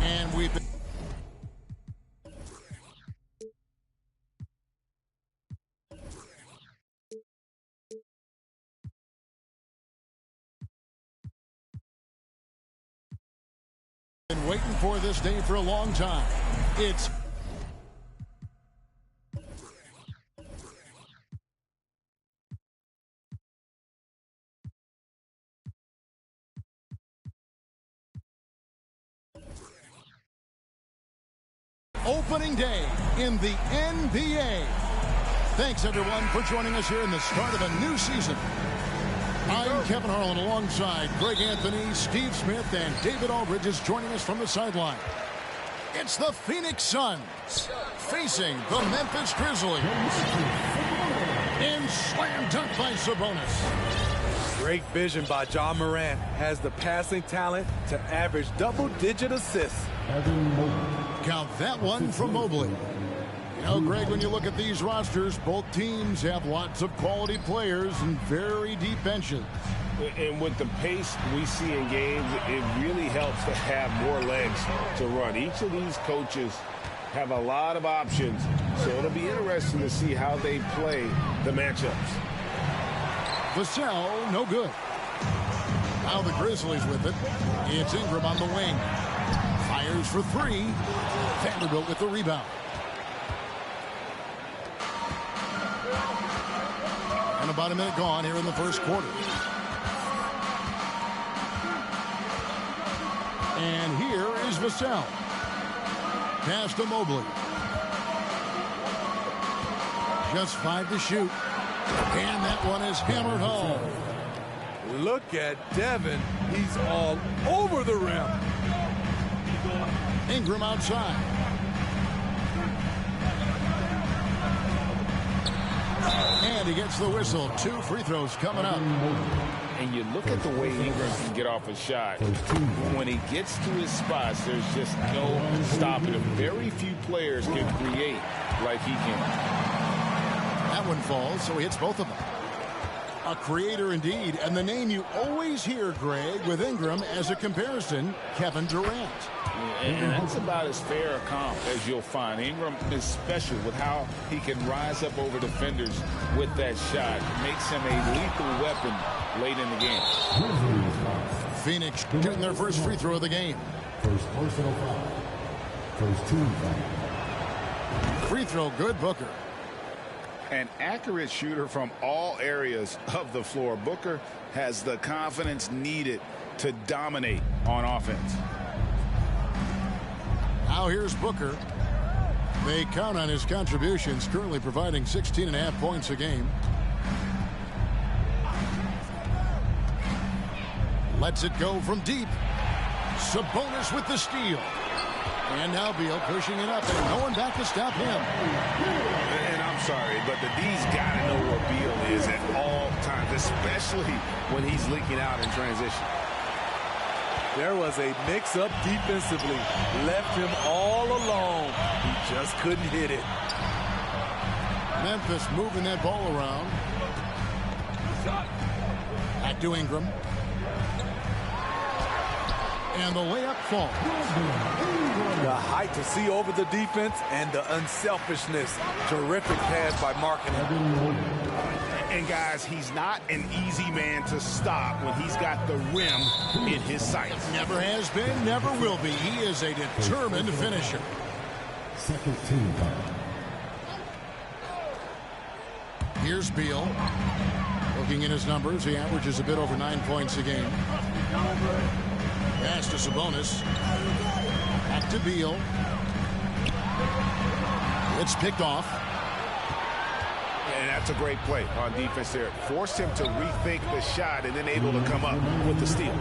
And we've been waiting for this day for a long time. It's opening day in the NBA. Thanks, everyone, for joining us here in the start of a new season. I'm Kevin Harlan alongside Greg Anthony, Steve Smith, and David Aldridge is joining us from the sideline. It's the Phoenix Suns facing the Memphis Grizzlies. And slam dunk by Sabonis. Great vision by John Morant. Has the passing talent to average double-digit assists. Count that one from Mobley. You know, Greg, when you look at these rosters, both teams have lots of quality players and very deep benches. And with the pace we see in games, it really helps to have more legs to run. Each of these coaches have a lot of options, so it'll be interesting to see how they play the matchups. Vassell, no good. Now the Grizzlies with it. It's Ingram on the wing. Fires for three. Vanderbilt with the rebound. And about a minute gone here in the first quarter. And here is Vassell. Pass to Mobley. Just 5 to shoot. And that one is hammered home. Look at Devin. He's all over the rim. Ingram outside. And he gets the whistle. 2 free throws coming up. And you look at the way Ingram can get off a shot. When he gets to his spots, there's just no stopping him. Very few players can create like he can. That one falls, so he hits both of them. A creator indeed, and the name you always hear, Greg, with Ingram as a comparison, Kevin Durant. And that's about as fair a comp as you'll find. Ingram is special with how he can rise up over defenders with that shot. It makes him a lethal weapon late in the game. Phoenix getting their first free throw of the game. First personal foul. First team foul. Free throw good, Booker. An accurate shooter from all areas of the floor. Booker has the confidence needed to dominate on offense. Now here's Booker. They count on his contributions, currently providing 16.5 points a game. Lets it go from deep. Sabonis with the steal. And now Beal pushing it up, and no one back to stop him. And I'm sorry, but the D's got to know where Beal is at all times, especially when he's leaking out in transition. There was a mix-up defensively. Left him all alone. He just couldn't hit it. Memphis moving that ball around. Back to Ingram. And the layup falls. The height to see over the defense and the unselfishness. Terrific pass by Markkanen. And guys, he's not an easy man to stop when he's got the rim in his sights. Never has been, never will be. He is a determined finisher. Second team foul. Here's Beal. Looking at his numbers, he averages a bit over 9 points a game. Pass to Sabonis. Back to Beal. It's picked off. And that's a great play on defense there. Forced him to rethink the shot and then able to come up with the steal.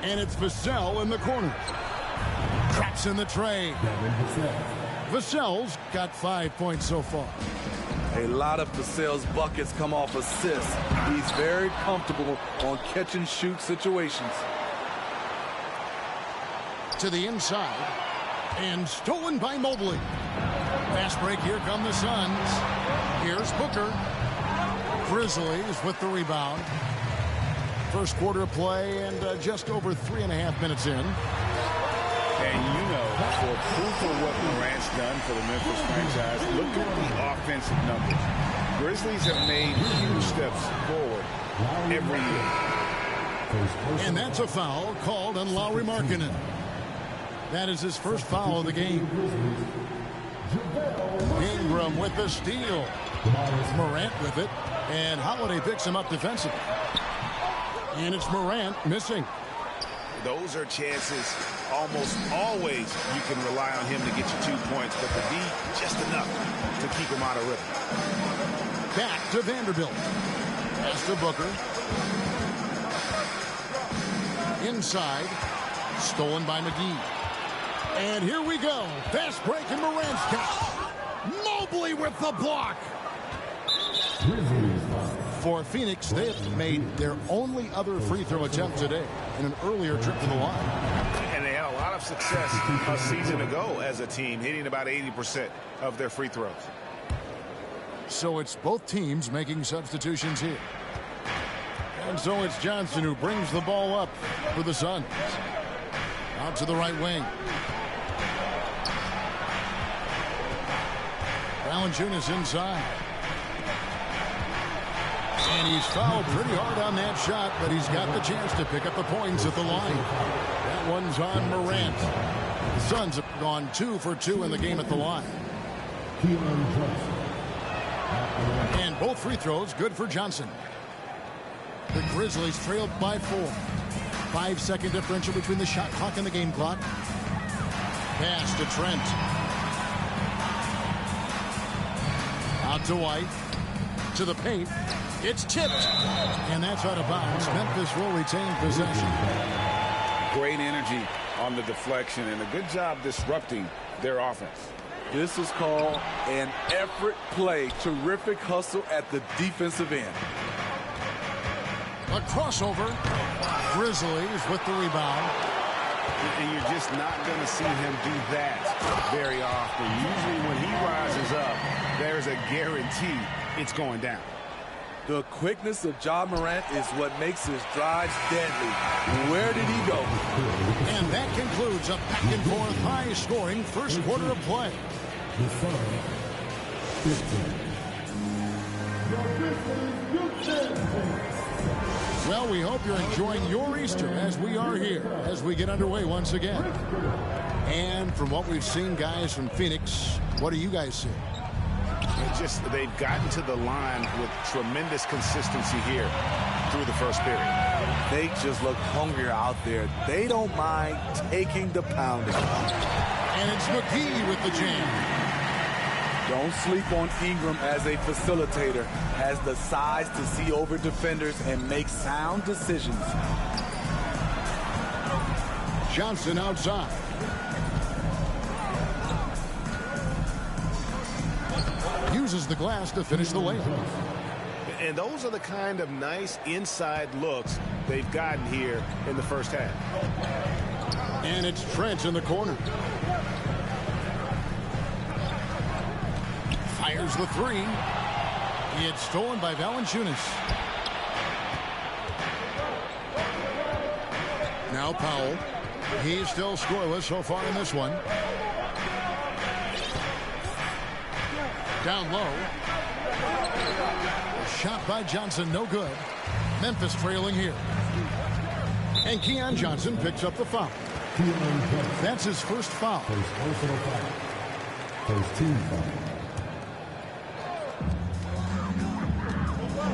And it's Vassell in the corner. Traps in the tray. Vassell's got 5 points so far. A lot of Vassell's buckets come off assists. He's very comfortable on catch and shoot situations. To the inside. And stolen by Mobley. Fast break, here come the Suns. Here's Booker. Grizzlies with the rebound. First quarter of play and just over 3.5 minutes in. And you know, for proof of what Morant's done for the Memphis franchise, look at the offensive numbers. Grizzlies have made huge steps forward every year. And that's a foul called on Lauri Markkanen. That is his first foul of the game. Ingram with the steal. Morant with it. And Holiday picks him up defensively. And it's Morant missing. Those are chances almost always you can rely on him to get you 2 points, but the D just enough to keep him out of rhythm. Back to Vanderbilt. Pass to Booker. Inside. Stolen by McGee. And here we go. Fast break in Morant's got. Mobley with the block. For Phoenix, they have made their only other free throw attempt today in an earlier trip to the line. And they had a lot of success a season ago as a team, hitting about 80% of their free throws. So it's both teams making substitutions here. And so it's Johnson who brings the ball up for the Suns. Out to the right wing. Valanciunas inside. And he's fouled pretty hard on that shot, but he's got the chance to pick up the points at the line. That one's on Morant. The Suns have gone 2 for 2 in the game at the line. And both free throws good for Johnson. The Grizzlies trailed by 4. 5-second differential between the shot clock and the game clock. Pass to Trent. Out to White. To the paint. It's tipped. And that's out of bounds. Memphis will retain possession. Great energy on the deflection and a good job disrupting their offense. This is called an effort play. Terrific hustle at the defensive end. A crossover. Grizzlies with the rebound. And you're just not going to see him do that very often. Usually when he rises up, there's a guarantee it's going down. The quickness of Ja Morant is what makes his drives deadly. Where did he go? And that concludes a back-and-forth high-scoring first quarter of play. Well, we hope you're enjoying your Easter as we are here, as we get underway once again. And from what we've seen, guys, from Phoenix, what do you guys see? They've gotten to the line with tremendous consistency here through the first period. They just look hungrier out there. They don't mind taking the pounding. And it's McGee with the jam. Don't sleep on Ingram as a facilitator. Has the size to see over defenders and make sound decisions. Johnson outside. Uses the glass to finish the layup. And those are the kind of nice inside looks they've gotten here in the first half. And it's Trent in the corner. Fires the three. It's stolen by Valanciunas. Now Powell. He's still scoreless so far in this one. Down low. Shot by Johnson, no good. Memphis trailing here. And Keon Johnson picks up the foul. That's his first foul. First personal foul. First team foul.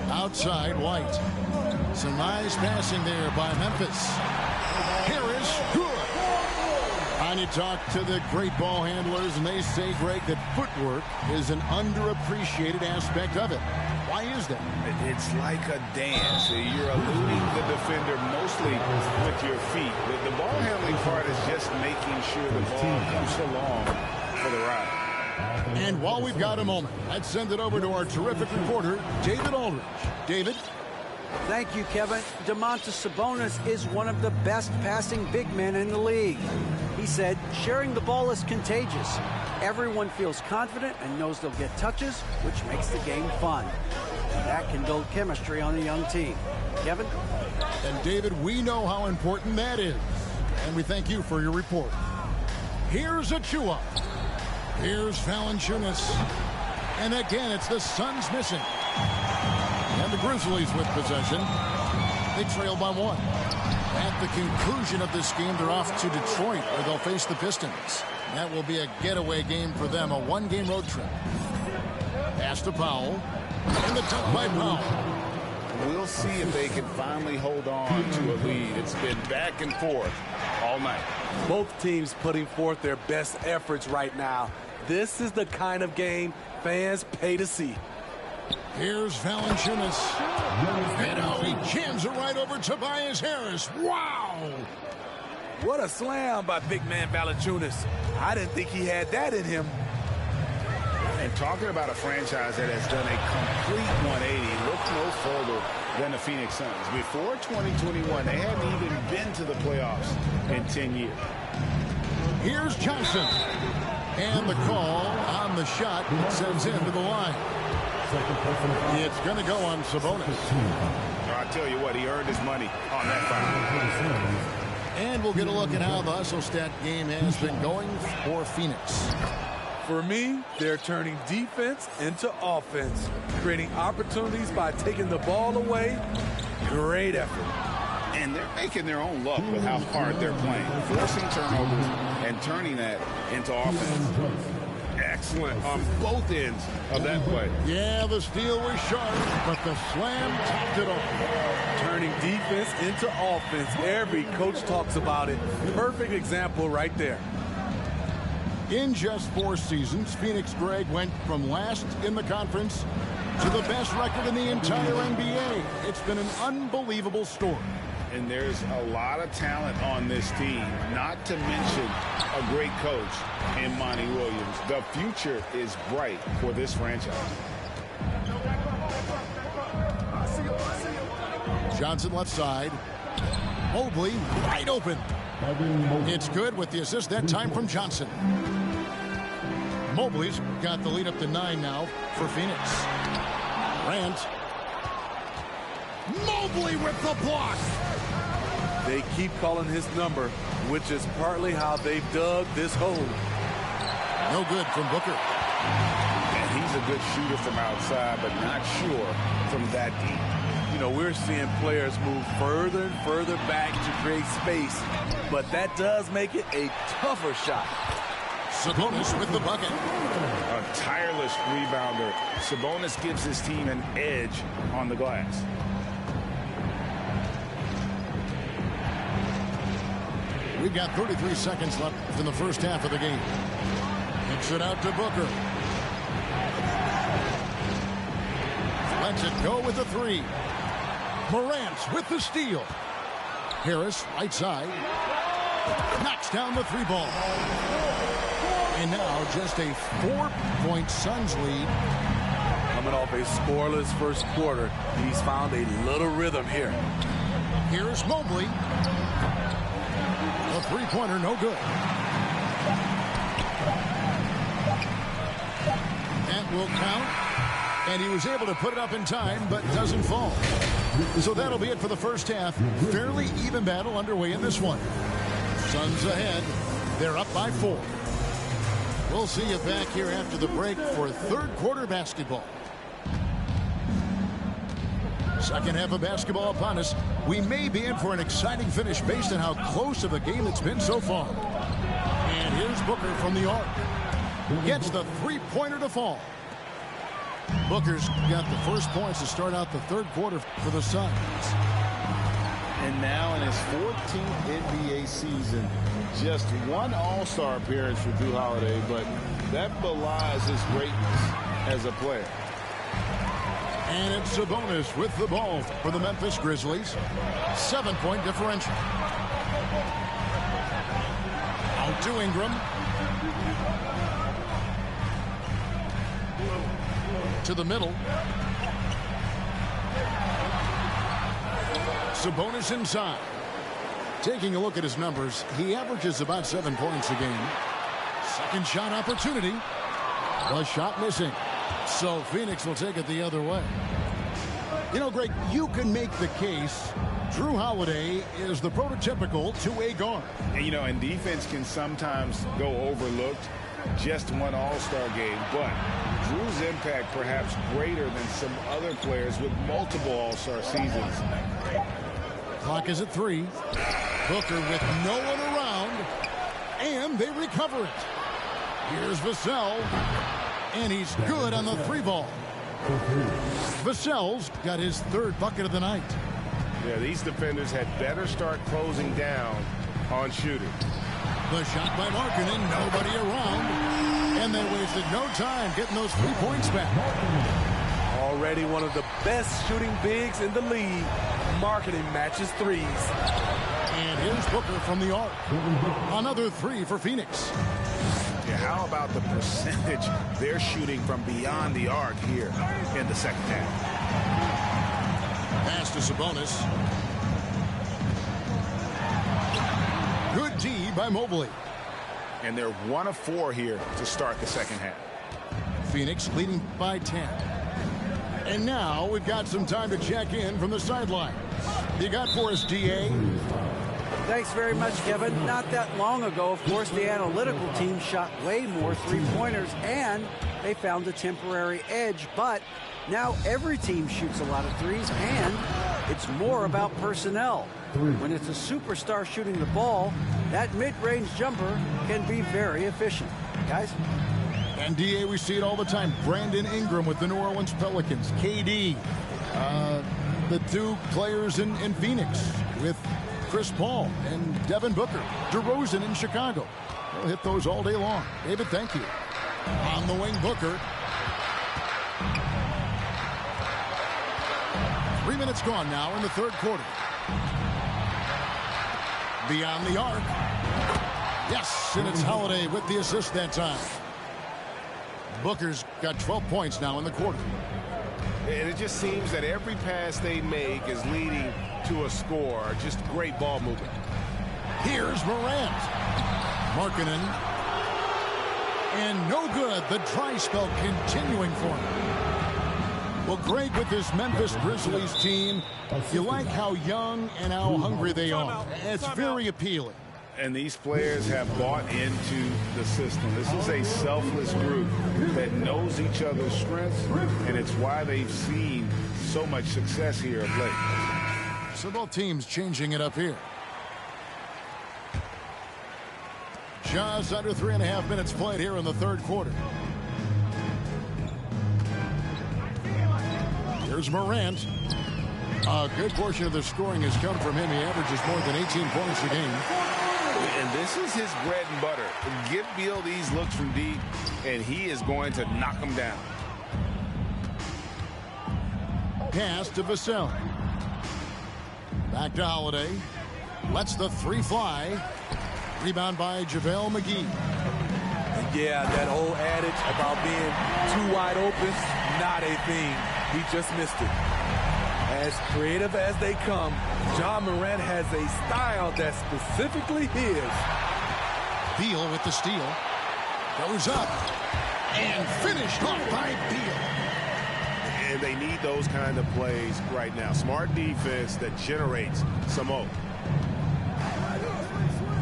Outside, White. Some nice passing there by Memphis. Harris, good. I talk to the great ball handlers, and they say, Greg, that footwork is an underappreciated aspect of it. Why is that? It's like a dance. You're eluding the defender mostly with your feet. The ball handling part is just making sure the ball comes along for the ride. And while we've got a moment, let's send it over to our terrific reporter, David Aldridge. David? Thank you, Kevin. Domantas Sabonis is one of the best passing big men in the league. He said, sharing the ball is contagious. Everyone feels confident and knows they'll get touches, which makes the game fun. That can build chemistry on a young team. Kevin? And David, we know how important that is. And we thank you for your report. Here's Achua. Here's Valanciunas. And again, it's the Suns missing. And the Grizzlies with possession. They trail by 1. At the conclusion of this game, they're off to Detroit, where they'll face the Pistons. That will be a getaway game for them, a 1-game road trip. Pass to Powell. And the dunk by Powell. We'll see if they can finally hold on to a lead. It's been back and forth all night. Both teams putting forth their best efforts right now. This is the kind of game fans pay to see. Here's Valanciunas. And now he jams it right over Tobias Harris. Wow! What a slam by big man Valanciunas. I didn't think he had that in him. And talking about a franchise that has done a complete 180, look no further than the Phoenix Suns. Before 2021, they hadn't even been to the playoffs in 10 years. Here's Johnson. And the call on the shot sends him to the line. It's going to go on Sabonis. I tell you what, he earned his money on that foul. And we'll get a look at how the hustle stat game has been going for Phoenix. For me, they're turning defense into offense, creating opportunities by taking the ball away. Great effort. And they're making their own luck with how hard they're playing, forcing turnovers and turning that into offense. Excellent on both ends of that play. Yeah, the steal was sharp, but the slam topped it off. Turning defense into offense. Every coach talks about it. Perfect example right there. In just 4 seasons, Phoenix, Greg, went from last in the conference to the best record in the entire NBA. It's been an unbelievable story. And there's a lot of talent on this team, not to mention a great coach in Monty Williams. The future is bright for this franchise. Johnson left side. Mobley wide open. It's good with the assist that time from Johnson. Mobley's got the lead up to 9 now for Phoenix. Grant. Mobley with the block. They keep calling his number, which is partly how they've dug this hole. No good from Booker. And he's a good shooter from outside, but not sure from that deep. You know, we're seeing players move further and further back to create space, but that does make it a tougher shot. Sabonis with the bucket. A tireless rebounder. Sabonis gives his team an edge on the glass. We've got 33 seconds left in the first half of the game. Kicks it out to Booker. Lets it go with the 3. Morant with the steal. Harris, right side. Knocks down the 3 ball. And now just a 4-point Suns lead. Coming off a scoreless first quarter, he's found a little rhythm here. Here's Mobley. A 3-pointer, no good. That will count. And he was able to put it up in time, but doesn't fall. So that'll be it for the first half. Fairly even battle underway in this one. Suns ahead. They're up by 4. We'll see you back here after the break for third quarter basketball. Second half of basketball upon us. We may be in for an exciting finish based on how close of a game it's been so far. And here's Booker from the arc. Gets the 3-pointer to fall. Booker's got the first points to start out the third quarter for the Suns. And now in his 14th NBA season, just one All-Star appearance for Jrue Holiday, but that belies his greatness as a player. And it's Sabonis with the ball for the Memphis Grizzlies. 7-point differential. Out to Ingram. To the middle. Sabonis inside. Taking a look at his numbers, he averages about 7 points a game. Second shot opportunity. The shot missing. So Phoenix will take it the other way. You know, Greg, you can make the case Drew Holiday is the prototypical two-way guard. And, you know, and defense can sometimes go overlooked. Just one all-star game, but Drew's impact perhaps greater than some other players with multiple all-star seasons. Clock is at 3. Booker with no one around, and they recover it. Here's Vassell, and he's good on the 3-ball. Vassell's got his 3rd bucket of the night. Yeah, these defenders had better start closing down on shooting. The shot by Markkanen, nobody around, and they wasted no time getting those 3 points back. Already one of the best shooting bigs in the league. Markkanen matches threes. And here's Booker from the arc. Another 3 for Phoenix. Yeah, how about the percentage they're shooting from beyond the arc here in the second half? Pass to Sabonis. Good D by Mobley. And they're 1 of 4 here to start the second half. Phoenix leading by 10. And now we've got some time to check in from the sideline. You got for us, DA? Thanks very much, Kevin. Not that long ago, of course, the analytical team shot way more three-pointers, and they found a temporary edge. But now every team shoots a lot of threes, and it's more about personnel. When it's a superstar shooting the ball, that mid-range jumper can be very efficient. Guys? And DA, we see it all the time. Brandon Ingram with the New Orleans Pelicans. KD, the 2 players in Phoenix with Chris Paul and Devin Booker. DeRozan in Chicago. They'll hit those all day long. David, thank you. On the wing, Booker. 3 minutes gone now in the 3rd quarter. Beyond the arc. Yes, and it's Holiday with the assist that time. Booker's got 12 points now in the quarter. And it just seems that every pass they make is leading to a score. Just great ball movement. Here's Morant. Markkanen. And no good. The dry spell continuing for him. Well, Greg, with this Memphis Grizzlies team, you like how young and how hungry they are. It's very appealing. And these players have bought into the system. This is a selfless group that knows each other's strengths, and it's why they've seen so much success here of late. So both teams changing it up here. Just under 3.5 minutes played here in the 3rd quarter. Here's Morant. A good portion of the scoring has come from him. He averages more than 18 points a game. And this is his bread and butter. Give Beal these looks from deep, and he is going to knock them down. Pass to Vassell. Back to Holiday. Lets the 3 fly. Rebound by JaVale McGee. Yeah, that old adage about being too wide open, not a thing. He just missed it. As creative as they come, Ja Morant has a style that's specifically his. Beal with the steal. Goes up. And finished off by Beal. And they need those kind of plays right now. Smart defense that generates some hope.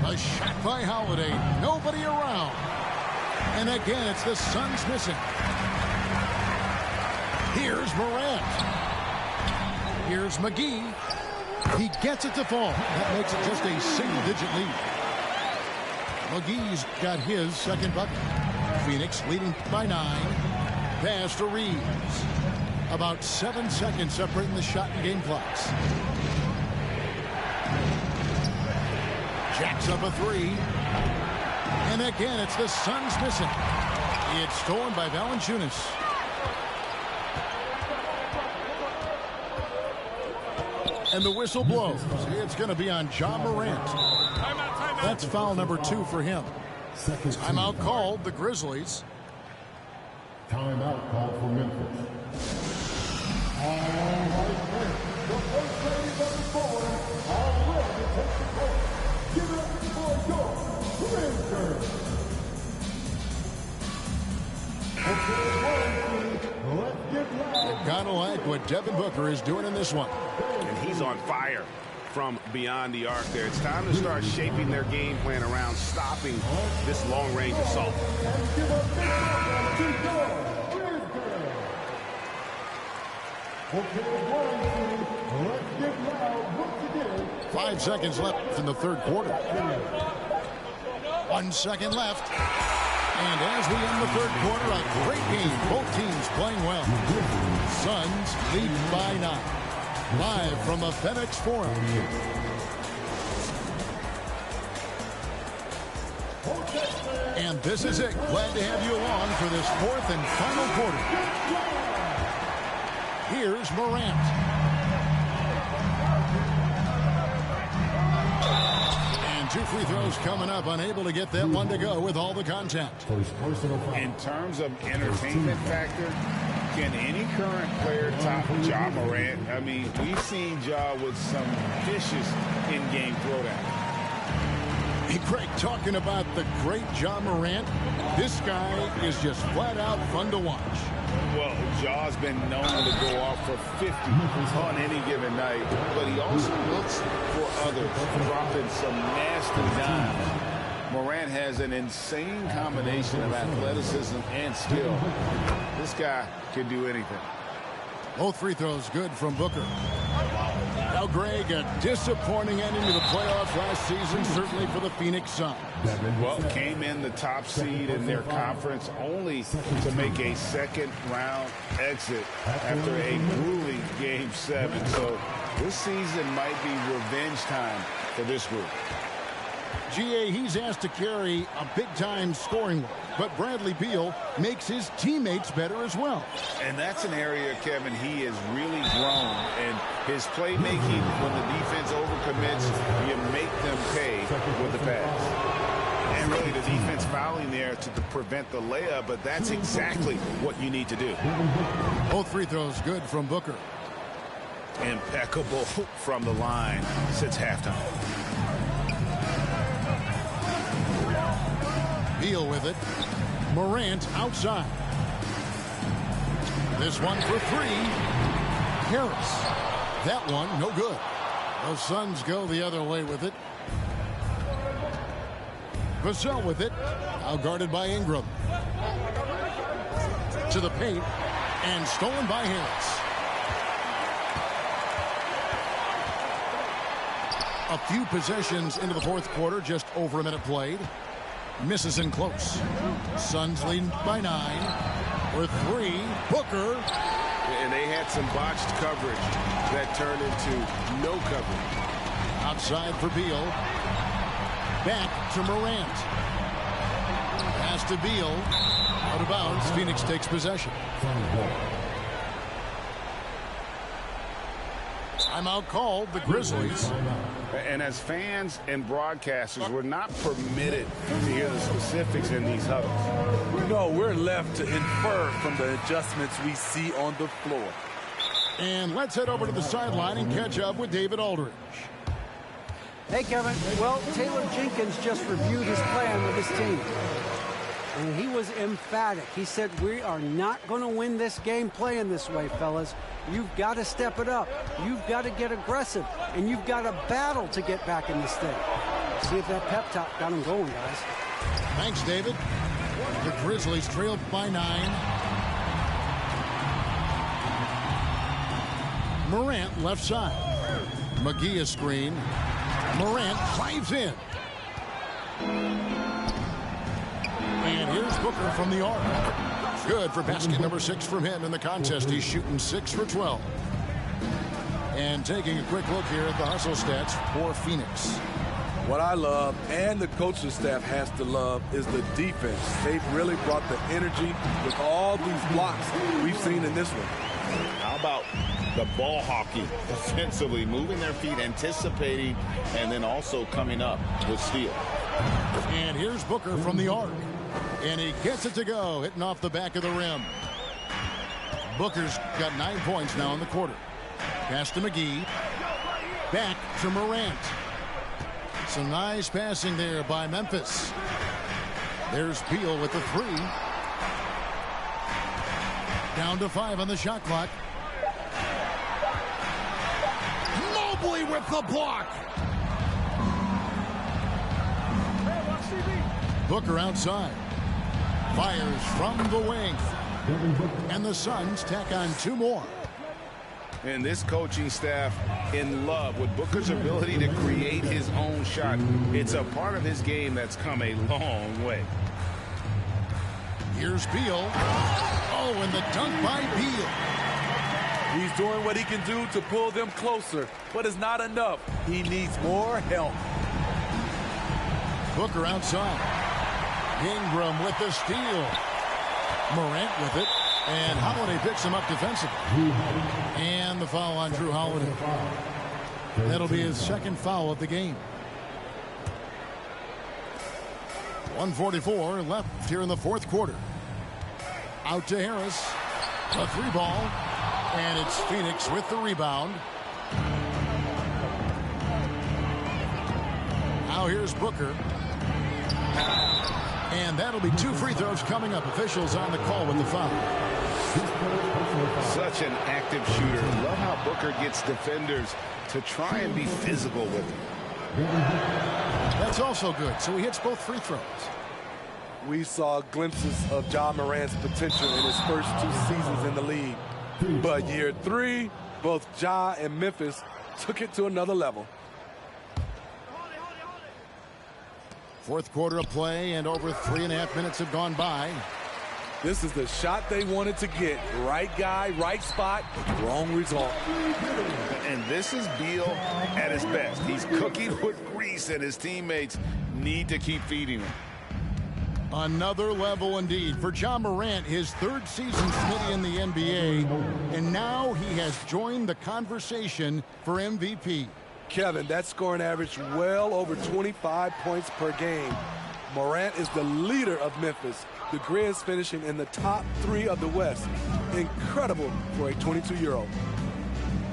A shot by Holiday. Nobody around. And again, it's the Suns missing. Here's Morant. Here's McGee. He gets it to fall. That makes it just a single-digit lead. McGee's got his 2nd bucket. Phoenix leading by 9. Pass to Reeves. About 7 seconds separating the shot and game clocks. Jacks up a 3. And again, it's the Suns missing. It's stolen by Valanciunas. And the whistle blows. It's going to be on Ja Morant. That's foul number 2 for him. Timeout called, the Grizzlies. Timeout called for Memphis. All right, the first ladies of the floor are ready to take the court. Give it up for your Grizzlies. Okay, let's get loud. Kind of like what Devin Booker is doing in this one. And he's on fire from beyond the arc there. It's time to start shaping their game plan around stopping this long-range assault. 5 seconds left in the third quarter. 1 second left. And as we end the third quarter, a great game. Both teams playing well. Suns lead by 9. Live from the FedEx Forum. And this is it. Glad to have you along for this fourth and final quarter. Here's Morant. And 2 free throws coming up. Unable to get that one to go with all the contact. In terms of entertainment factor, can any current player top Ja Morant? I mean, we've seen Ja with some vicious in-game throwdown. Hey, Greg, talking about the great Ja Morant, this guy is just flat out fun to watch. Well, Ja's been known to go off for 50 on any given night, but he also looks for others, dropping some nasty dimes. Morant has an insane combination of athleticism and skill. This guy can do anything. Both free throws good from Booker. Now, Greg, a disappointing ending to the playoffs last season, certainly for the Phoenix Suns. Well, came in the top seed in their conference only to make a second-round exit after a grueling Game 7. So this season might be revenge time for this group. GA, he's asked to carry a big-time scoring load, but Bradley Beal makes his teammates better as well. And that's an area, Kevin, he has really grown. And his playmaking, when the defense overcommits, you make them pay with the pass. And really the defense fouling there to prevent the layup, but that's exactly what you need to do. Both free throws good from Booker. Impeccable from the line since halftime. Beal with it. Morant outside. This one for 3. Harris. That one no good. The Suns go the other way with it. Vassell with it. Now guarded by Ingram. To the paint. And stolen by Harris. A few possessions into the fourth quarter. Just over a minute played. Misses in close. Suns lead by 9. For 3. Booker. And they had some botched coverage that turned into no coverage. Outside for Beal. Back to Morant. Pass to Beal. Out of bounds. Phoenix takes possession. Timeout called. The Grizzlies. And as fans and broadcasters, we're not permitted to hear the specifics in these huddles. No, we're left to infer from the adjustments we see on the floor. And let's head over to the sideline and catch up with David Aldridge. Hey, Kevin. Well, Taylor Jenkins just reviewed his plan with his team. And he was emphatic. He said, we are not going to win this game playing this way, fellas. You've got to step it up. You've got to get aggressive. And you've got to battle to get back in this thing. See if that pep talk got him going, guys. Thanks, David. The Grizzlies trailed by 9. Morant left side. McGee a screen. Morant drives in. And here's Booker from the arc. Good for basket number 6 from him in the contest. He's shooting 6 for 12. And taking a quick look here at the hustle stats for Phoenix. What I love, and the coaching staff has to love, is the defense. They've really brought the energy with all these blocks we've seen in this one. How about the ball hockey defensively, moving their feet, anticipating, and then also coming up with steal. And here's Booker from the arc. And he gets it to go, hitting off the back of the rim. Booker's got 9 points now in the quarter. Pass to McGee. Back to Morant. Some nice passing there by Memphis. There's Beal with the 3. Down to 5 on the shot clock. Quickly with the block. Booker outside. Fires from the wing. And the Suns tack on 2 more. And this coaching staff in love with Booker's ability to create his own shot. It's a part of his game that's come a long way. Here's Beal. Oh, and the dunk by Beal. He's doing what he can do to pull them closer, but it's not enough. He needs more help. Booker outside. Ingram with the steal. Morant with it. And Holiday picks him up defensively. And the foul on Drew Holiday. That'll be his 2nd foul of the game. 1:44 left here in the 4th quarter. Out to Harris. A 3-ball. And it's Phoenix with the rebound. Now here's Booker. And that'll be 2 free throws coming up. Officials on the call with the foul. Such an active shooter. Love how Booker gets defenders to try and be physical with him. That's also good. So he hits both free throws. We saw glimpses of Ja Morant's potential in his first 2 seasons in the league. But year 3, both Ja and Memphis took it to another level. 4th quarter of play, and over 3.5 minutes have gone by. This is the shot they wanted to get. Right guy, right spot, wrong result. And this is Beal at his best. He's cooking with grease, and his teammates need to keep feeding him. Another level indeed for Ja Morant, his 3rd season Smitty in the NBA, and now he has joined the conversation for MVP. Kevin, that scoring average well over 25 points per game. Morant is the leader of Memphis. The Grizz finishing in the top 3 of the West. Incredible for a 22-year-old.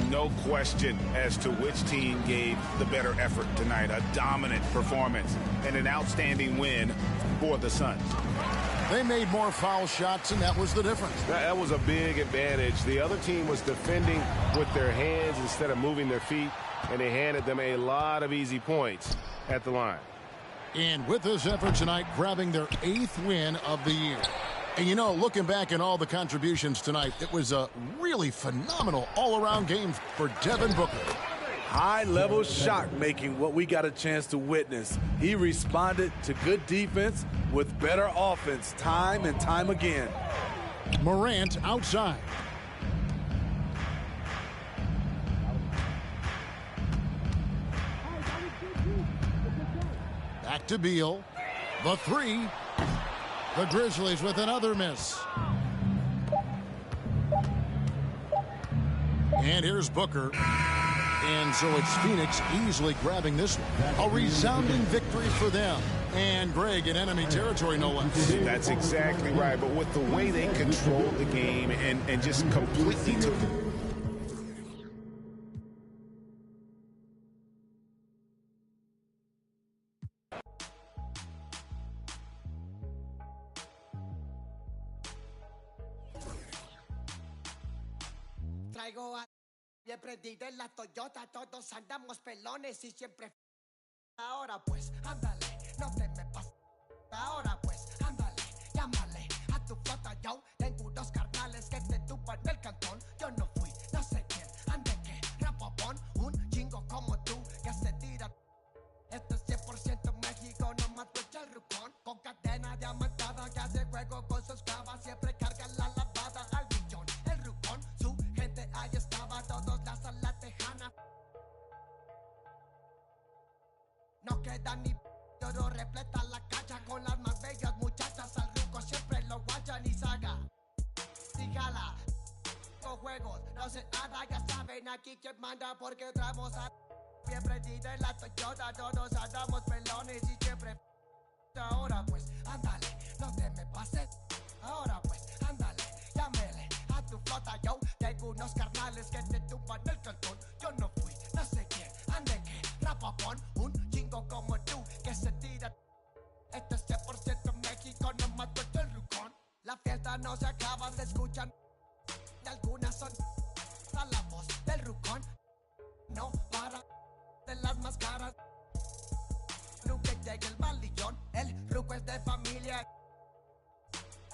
No question as to which team gave the better effort tonight. A dominant performance and an outstanding win for the Suns. They made more foul shots, and that was the difference. That was a big advantage. The other team was defending with their hands instead of moving their feet, and they handed them a lot of easy points at the line. And with this effort tonight, grabbing their 8th win of the year. And you know, looking back at all the contributions tonight, it was a really phenomenal all-around game for Devin Booker. High-level shot making, what we got a chance to witness. He responded to good defense with better offense time and time again. Morant outside. Back to Beal. The 3. The Grizzlies with another miss. And here's Booker. And so it's Phoenix easily grabbing this one. A resounding victory for them. And Greg in enemy territory, no less. That's exactly right. But with the way they controlled the game and just completely took it. Prendida en la Toyota, todos andamos pelones y siempre. Ahora pues, ándale, no te me pases. Ahora pues, ándale, llámale a tu flota. Yo tengo unos carnales que te tupan el cantón. Yo no fui, no sé quién, ande que rapopón. Un chingo como tú que se tira. Esto es 100% México, no mato el rucón. Con cadena diamantada que hace juego con sus clavas. Siempre carga la lavada al millón. El rucón, su gente ahí estaba, todos las a la tejana. No queda ni oro, repleta la cacha con las más bellas muchachas. Al ruco siempre lo guachan y saga. Y jala, con juegos, no sé nada, ya saben aquí quién manda porque traemos a. Bien prendida en la Toyota, todos andamos pelones y siempre. Ahora pues, ándale, no te me pases. Ahora pues, ándale, llámele a tu flota. Yo tengo unos carnales que te tumban el cantón. Yo no fui, no sé quién, ande que rapapón. Un chingo como tú que se tira. Esto es 100% México, no mato el rucón. La fiesta no se acaba, se escuchan. Y algunas son a la voz del rucón. No para.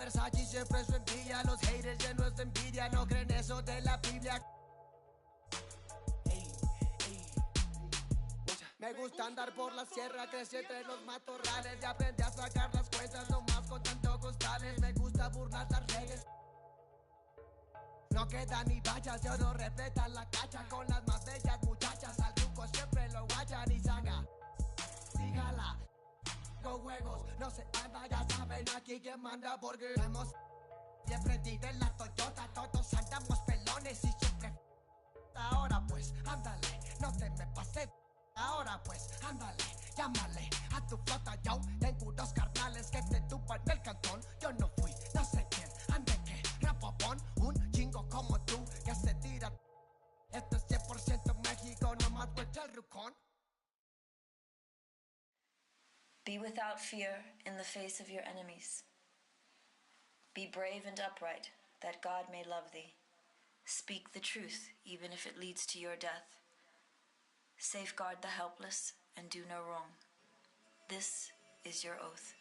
Versace siempre su envidia, los haters llenos de envidia, no creen eso de la Biblia. Me gusta andar por la sierra, crecí entre los matorrales y aprendí a sacar las cuentas nomás con tanto costales. Me gusta burlar las redes. No quedan ni vallas, de oro repletan la cacha con las más bellas muchachas. Al truco siempre lo guachan y saga. Dígala, con juegos, no se anda, ya saben aquí quién manda porque hemos siempre tiré la Toyota, todos andamos pelones y siempre. Ahora pues, ándale, no te me pases. Ahora pues, ándale, llámale a tu flota, yo tengo unos carnales que te tupan del cantón. Yo no fui, no sé quién, ande que, rapopón, un chingo como tú que se tira. Esto es 100% México, no más vuelta el rucón. Be without fear in the face of your enemies. Be brave and upright, that God may love thee. Speak the truth, even if it leads to your death. Safeguard the helpless and do no wrong. This is your oath.